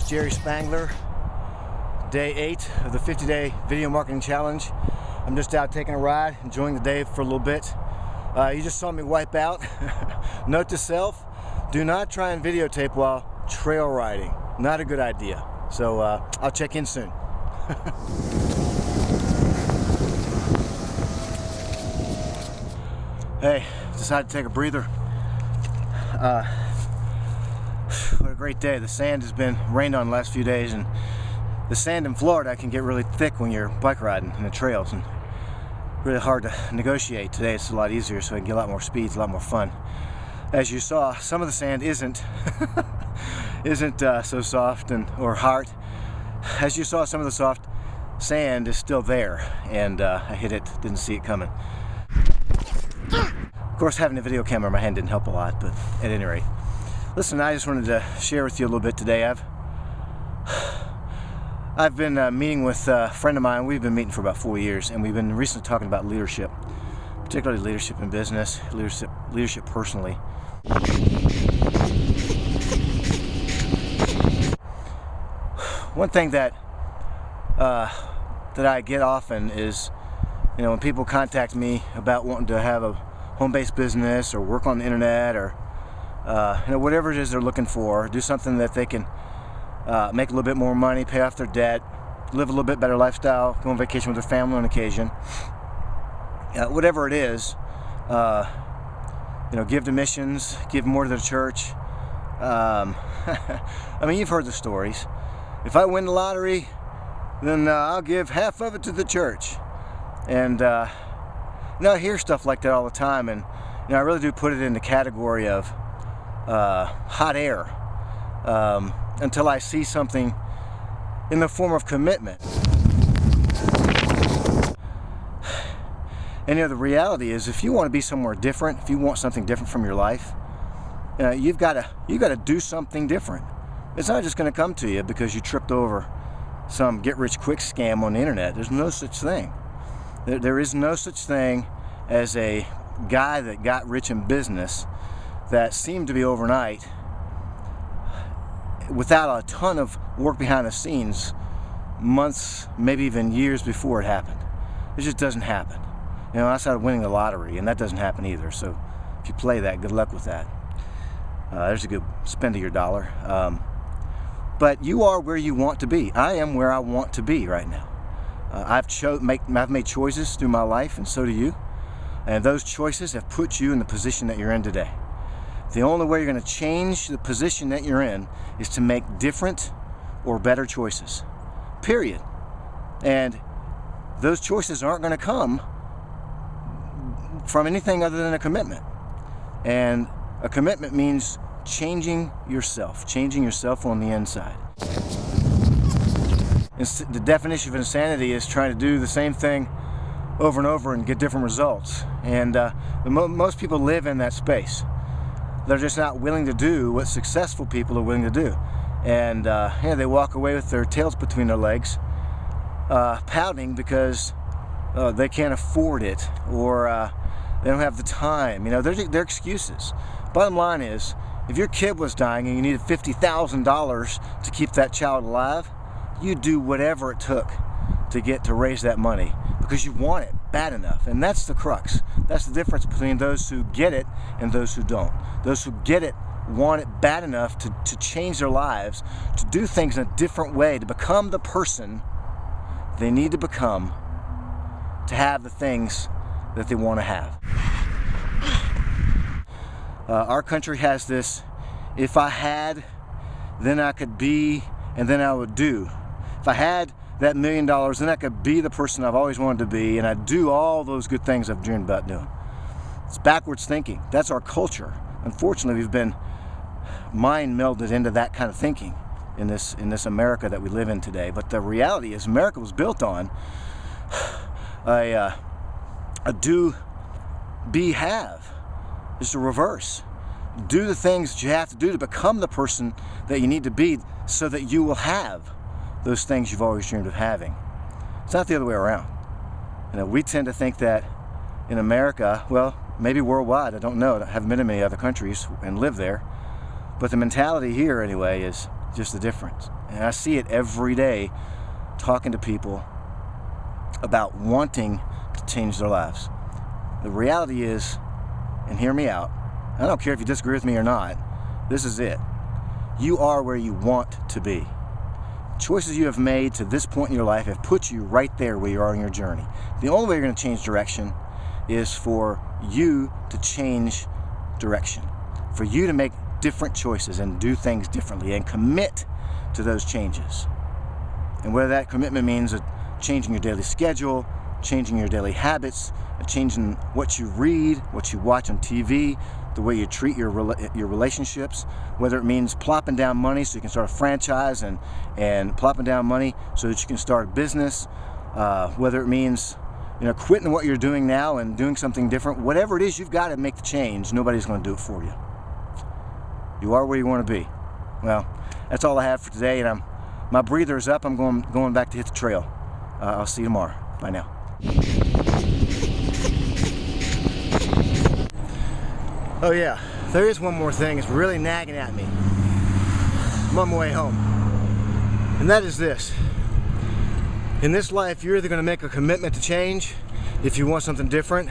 Jerry Spangler, day 8 of the 50-day video marketing challenge. I'm just out taking a ride, enjoying the day for a little bit. You just saw me wipe out. Note to self, do not try and videotape while trail riding. Not a good idea. So I'll check in soon. Hey, decided to take a breather. What a great day. The sand has been rained on the last few days, and the sand in Florida can get really thick when you're bike riding in the trails, and really hard to negotiate. Today it's a lot easier, so I can get a lot more speed, it's a lot more fun. As you saw, some of the sand isn't so soft or hard. As you saw, some of the soft sand is still there, and I hit it, didn't see it coming. Of course, having a video camera in my hand didn't help a lot, but at any rate. Listen, I just wanted to share with you a little bit today. I've been meeting with a friend of mine. We've been meeting for about 4 years, and we've been recently talking about leadership, particularly leadership in business, leadership personally. One thing that I get often is, when people contact me about wanting to have a home-based business or work on the internet or whatever it is they're looking for, do something that they can make a little bit more money, pay off their debt, live a little bit better lifestyle, go on vacation with their family on occasion, whatever it is, give to missions, give more to the church. I mean, you've heard the stories. If I win the lottery, then I'll give half of it to the church. And I hear stuff like that all the time, and I really do put it in the category of hot air until I see something in the form of commitment. And the reality is, if you want to be somewhere different, if you want something different from your life, you've got to do something different. It's not just going to come to you because you tripped over some get-rich-quick scam on the internet. There's no such thing. There is no such thing as a guy that got rich in business that seemed to be overnight without a ton of work behind the scenes, months, maybe even years before it happened. It just doesn't happen. I started winning the lottery, and that doesn't happen either. So if you play that, good luck with that. There's a good spend of your dollar. But you are where you want to be. I am where I want to be right now. I've made choices through my life, and so do you. And those choices have put you in the position that you're in today. The only way you're going to change the position that you're in is to make different or better choices. Period. And those choices aren't going to come from anything other than a commitment. And a commitment means changing yourself on the inside. The definition of insanity is trying to do the same thing over and over and get different results. And most people live in that space. They're just not willing to do what successful people are willing to do. And they walk away with their tails between their legs, pouting because they can't afford it, or they don't have the time. They're excuses. Bottom line is, if your kid was dying and you needed $50,000 to keep that child alive, you'd do whatever it took to raise that money because you want it bad enough. And that's the crux. That's the difference between those who get it and those who don't. Those who get it want it bad enough to change their lives, to do things in a different way, to become the person they need to become to have the things that they want to have. Our country has this, if I had, then I could be, and then I would do. If I had that $1 million, then I could be the person I've always wanted to be, and I'd do all those good things I've dreamed about doing. It's backwards thinking. That's our culture. Unfortunately, we've been mind melded into that kind of thinking in this America that we live in today. But the reality is, America was built on a do, be, have. It's the reverse. Do the things that you have to do to become the person that you need to be so that you will have those things you've always dreamed of having. It's not the other way around. We tend to think that in America, well, maybe worldwide, I don't know, I haven't been in many other countries and lived there, but the mentality here anyway is just the difference. And I see it every day talking to people about wanting to change their lives. The reality is, and hear me out, I don't care if you disagree with me or not, this is it. You are where you want to be. Choices you have made to this point in your life have put you right there where you are in your journey. The only way you're going to change direction is for you to change direction, for you to make different choices and do things differently and commit to those changes. And whether that commitment means changing your daily schedule, changing your daily habits, changing what you read, what you watch on TV, the way you treat your relationships, whether it means plopping down money so you can start a franchise and plopping down money so that you can start a business, whether it means quitting what you're doing now and doing something different. Whatever it is, you've got to make the change. Nobody's going to do it for you. You are where you want to be. Well, that's all I have for today, and my breather is up. I'm going back to hit the trail. I'll see you tomorrow. Bye now. Oh yeah, there is one more thing. It's really nagging at me. I'm on my way home. And that is this. In this life, you're either going to make a commitment to change if you want something different,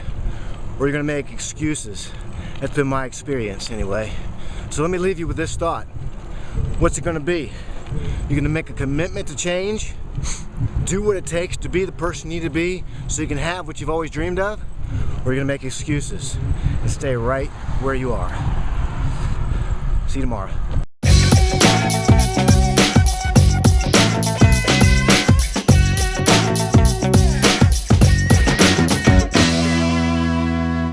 or you're going to make excuses. That's been my experience anyway. So let me leave you with this thought. What's it going to be? You're going to make a commitment to change, do what it takes to be the person you need to be so you can have what you've always dreamed of, or you're going to make excuses and stay right where you are. See you tomorrow.